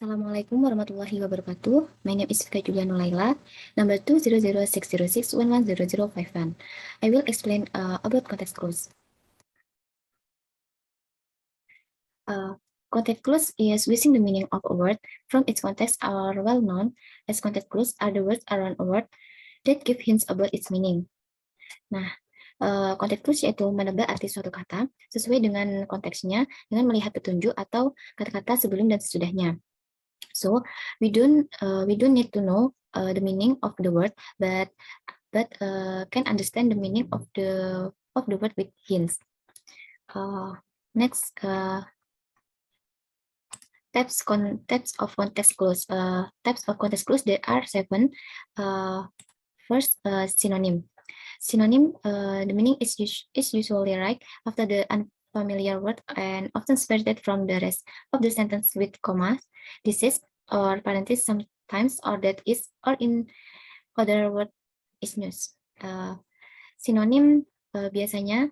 Assalamualaikum warahmatullahi wabarakatuh. My name is Fika Julia Nulaila, number 2006061100051. I will explain about context clues. Context clues is using the meaning of a word from its context are well known as context clues are the words around a word that give hints about its meaning. Nah, context clues yaitu menebak arti suatu kata sesuai dengan konteksnya dengan melihat petunjuk atau kata-kata sebelum dan sesudahnya. So we don't need to know the meaning of the word, but can understand the meaning of the word with hints. Next, types of context clues. Types of context clues there are 7. First, synonym. Synonym, the meaning is usually right after the unfamiliar word and often separated from the rest of the sentence with commas. This is or parenthesis sometimes, or that is, or in other word is news. Sinonim biasanya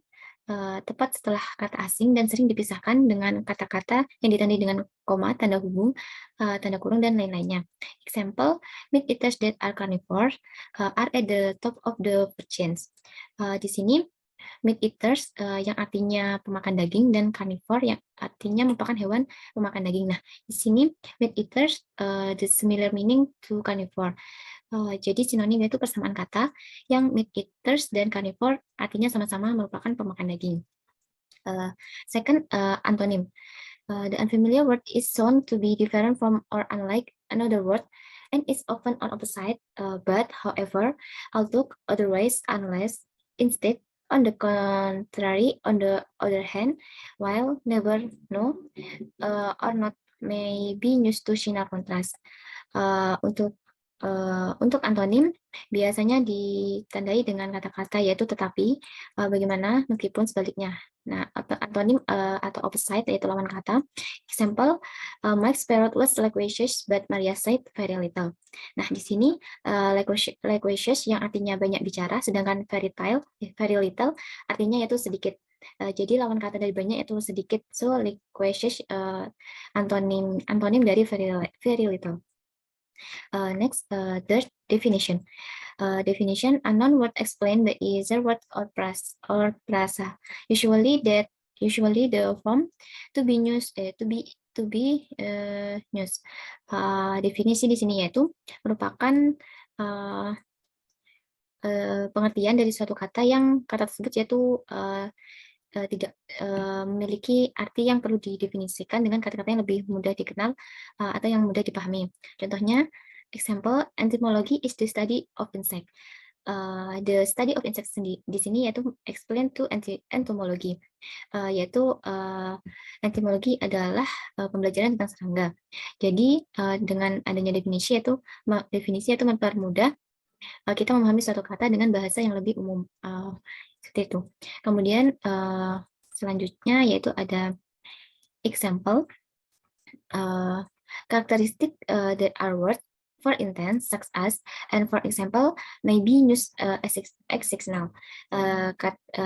tepat setelah kata asing dan sering dipisahkan dengan kata-kata yang ditandai dengan koma, tanda hubung, tanda kurung, dan lain-lainnya. Example, meat eaters that are carnivore are at the top of the food chains. Di sini, meat eaters yang artinya pemakan daging dan carnivore yang artinya merupakan hewan pemakan daging. Nah, di sini meat eaters the similar meaning to carnivore. Jadi sinonim itu persamaan kata yang meat eaters dan carnivore artinya sama-sama merupakan pemakan daging. Second, antonym. The unfamiliar word is shown to be different from or unlike another word and is often on opposite, but however, although otherwise unless, instead, on the contrary, on the other hand, while never, no, or not may be used to signal contrast. Untuk antonim biasanya ditandai dengan kata-kata yaitu tetapi, bagaimana, meskipun, sebaliknya. Nah, antonim atau opposite yaitu lawan kata. Example, Mike's parrot was loquacious but Maria said very little. Nah, di sini loquacious yang artinya banyak bicara, sedangkan very little artinya yaitu sedikit. Jadi lawan kata dari banyak itu sedikit. So loquacious antonim dari very little. Next, third, definition. Definition: a noun word explained by either word or prasa. Usually the form to be used definisi di sini yaitu merupakan pengertian dari suatu kata yang kata tersebut yaitu tidak memiliki arti yang perlu didefinisikan dengan kata-kata yang lebih mudah dikenal atau yang mudah dipahami. Contohnya, example, entomology is the study of insect. The study of insect di sini yaitu explain to entomology, yaitu entomology adalah pembelajaran tentang serangga. Jadi dengan adanya definisi yaitu mempermudah kita memahami suatu kata dengan bahasa yang lebih umum. Seperti itu. Kemudian selanjutnya yaitu ada example, karakteristik that are words for intent such as, and for example may be used as exceptional.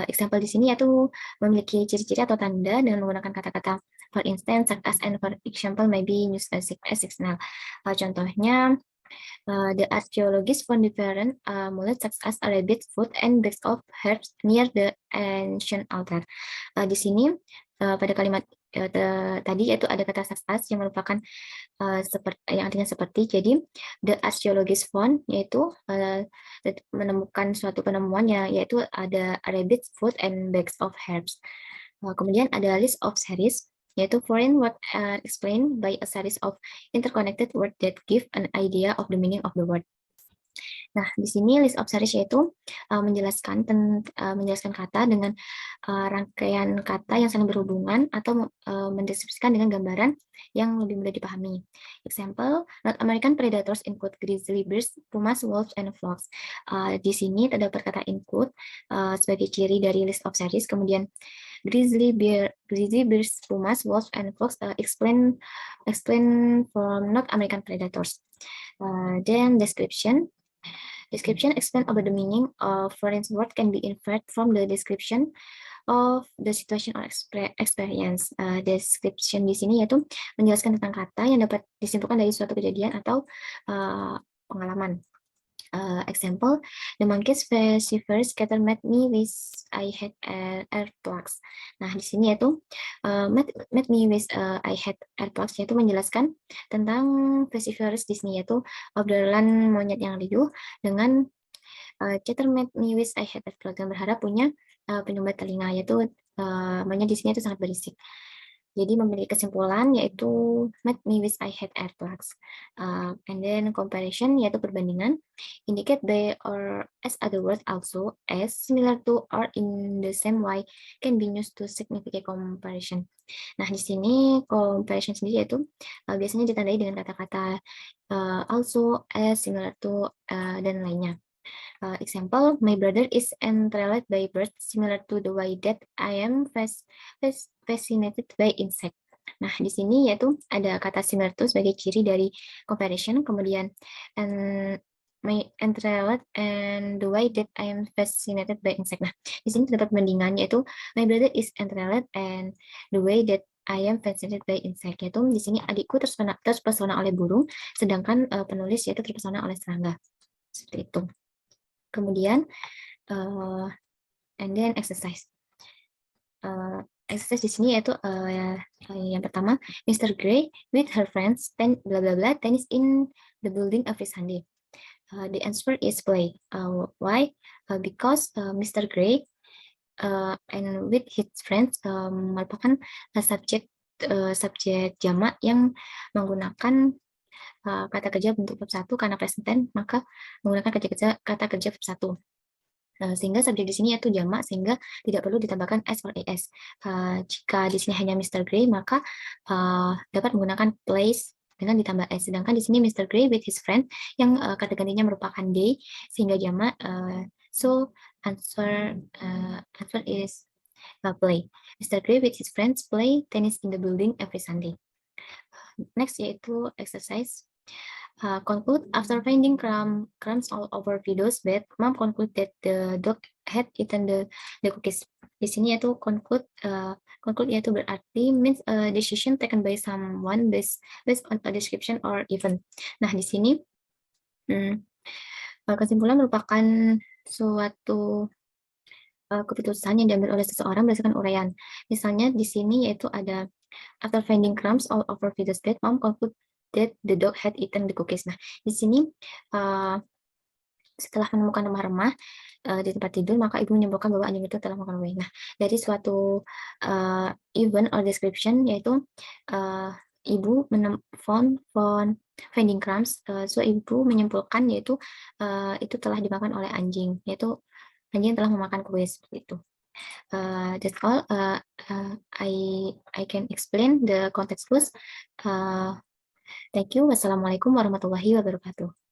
Example di sini yaitu memiliki ciri-ciri atau tanda dengan menggunakan kata-kata for instance, such as, and for example may be used as exceptional. Contohnya, the archaeologists found different amulet such as a rabbit foot and bags of herbs near the ancient altar. Di sini pada kalimat tadi yaitu ada kata such as yang merupakan yang artinya seperti. Jadi the archaeologists found yaitu menemukan suatu penemuan yaitu ada a rabbit foot and bags of herbs. Kemudian ada list of series, yaitu foreign word explained by a series of interconnected words that give an idea of the meaning of the word. Nah, di sini list of series yaitu menjelaskan kata dengan rangkaian kata yang saling berhubungan atau mendeskripsikan dengan gambaran yang lebih mudah dipahami. Example, North American predators include grizzly bears, pumas, wolves, and fox. Di sini terdapat kata include sebagai ciri dari list of series. Kemudian grizzly bears, pumas, wolves, and fox explain from North American predators. Then description explain about the meaning of foreign word can be inferred from the description. of the situation or experience. Description di sini yaitu menjelaskan tentang kata yang dapat disimpulkan dari suatu kejadian atau pengalaman. Example, the monkey's shivers scattered me with I had earplugs. Nah, di sini yaitu met me with I had earplugs yaitu menjelaskan tentang vociferous di sini yaitu obrolan monyet yang riuh dengan Chatter met me with I had earplugs yang berharap punya penyumbat telinga yaitu monyet di sini itu sangat berisik. Jadi memiliki kesimpulan yaitu met me with I had earplugs. And then comparison yaitu perbandingan. Indicate by or as other words also as similar to or in the same way can be used to significant comparison. Nah di sini comparison sendiri yaitu biasanya ditandai dengan kata-kata also as similar to dan lainnya. Example, my brother is enthralled by birds similar to the way that I am fascinated by insect. Nah, di sini yaitu ada kata similar to sebagai ciri dari comparison, kemudian my enthralled and the way that I am fascinated by insect. Nah, di sini terdapat perbandingan yaitu my brother is enthralled and the way that I am fascinated by insect. Yaitu di sini adikku terpesona oleh burung, sedangkan penulis yaitu terpesona oleh serangga. Seperti itu. Kemudian and then exercise. Exercise di sini yaitu yang pertama, Mr. Gray with her friends blah blah blah tennis in the building every Sunday. The answer is play. Why? Because Mr. Gray and with his friends merupakan subjek jamak yang menggunakan kata kerja bentuk verb 1 karena present tense, maka menggunakan kata kerja verb 1. Sehingga subjek di sini yaitu jamak, sehingga tidak perlu ditambahkan s or es. Jika di sini hanya Mr. Gray, maka dapat menggunakan plays dengan ditambah s. Sedangkan di sini Mr. Gray with his friend yang kata gantinya merupakan they, sehingga jamak. So answer is play. Mr. Gray with his friends play tennis in the building every Sunday. Next yaitu exercise. Conclude after finding crumbs all over Fido's bed, Mom conclude that the dog had eaten the cookies. Di sini yaitu conclude yaitu berarti means a decision taken by someone based on a description or event. Nah di sini kesimpulan merupakan suatu keputusan yang diambil oleh seseorang berdasarkan uraian. Misalnya di sini yaitu ada after finding crumbs all over Fido's bed, Mom conclude that the dog had eaten the cookies. Nah, di sini setelah menemukan remah-remah di tempat tidur, maka ibu menyimpulkan bahwa anjing itu telah makan kue. Nah, dari suatu event or description yaitu ibu found finding crumbs, so ibu menyimpulkan yaitu itu telah dimakan oleh anjing, yaitu anjing telah memakan kue seperti itu. That's all. I can explain the context clues. Thank you. Wassalamualaikum warahmatullahi wabarakatuh.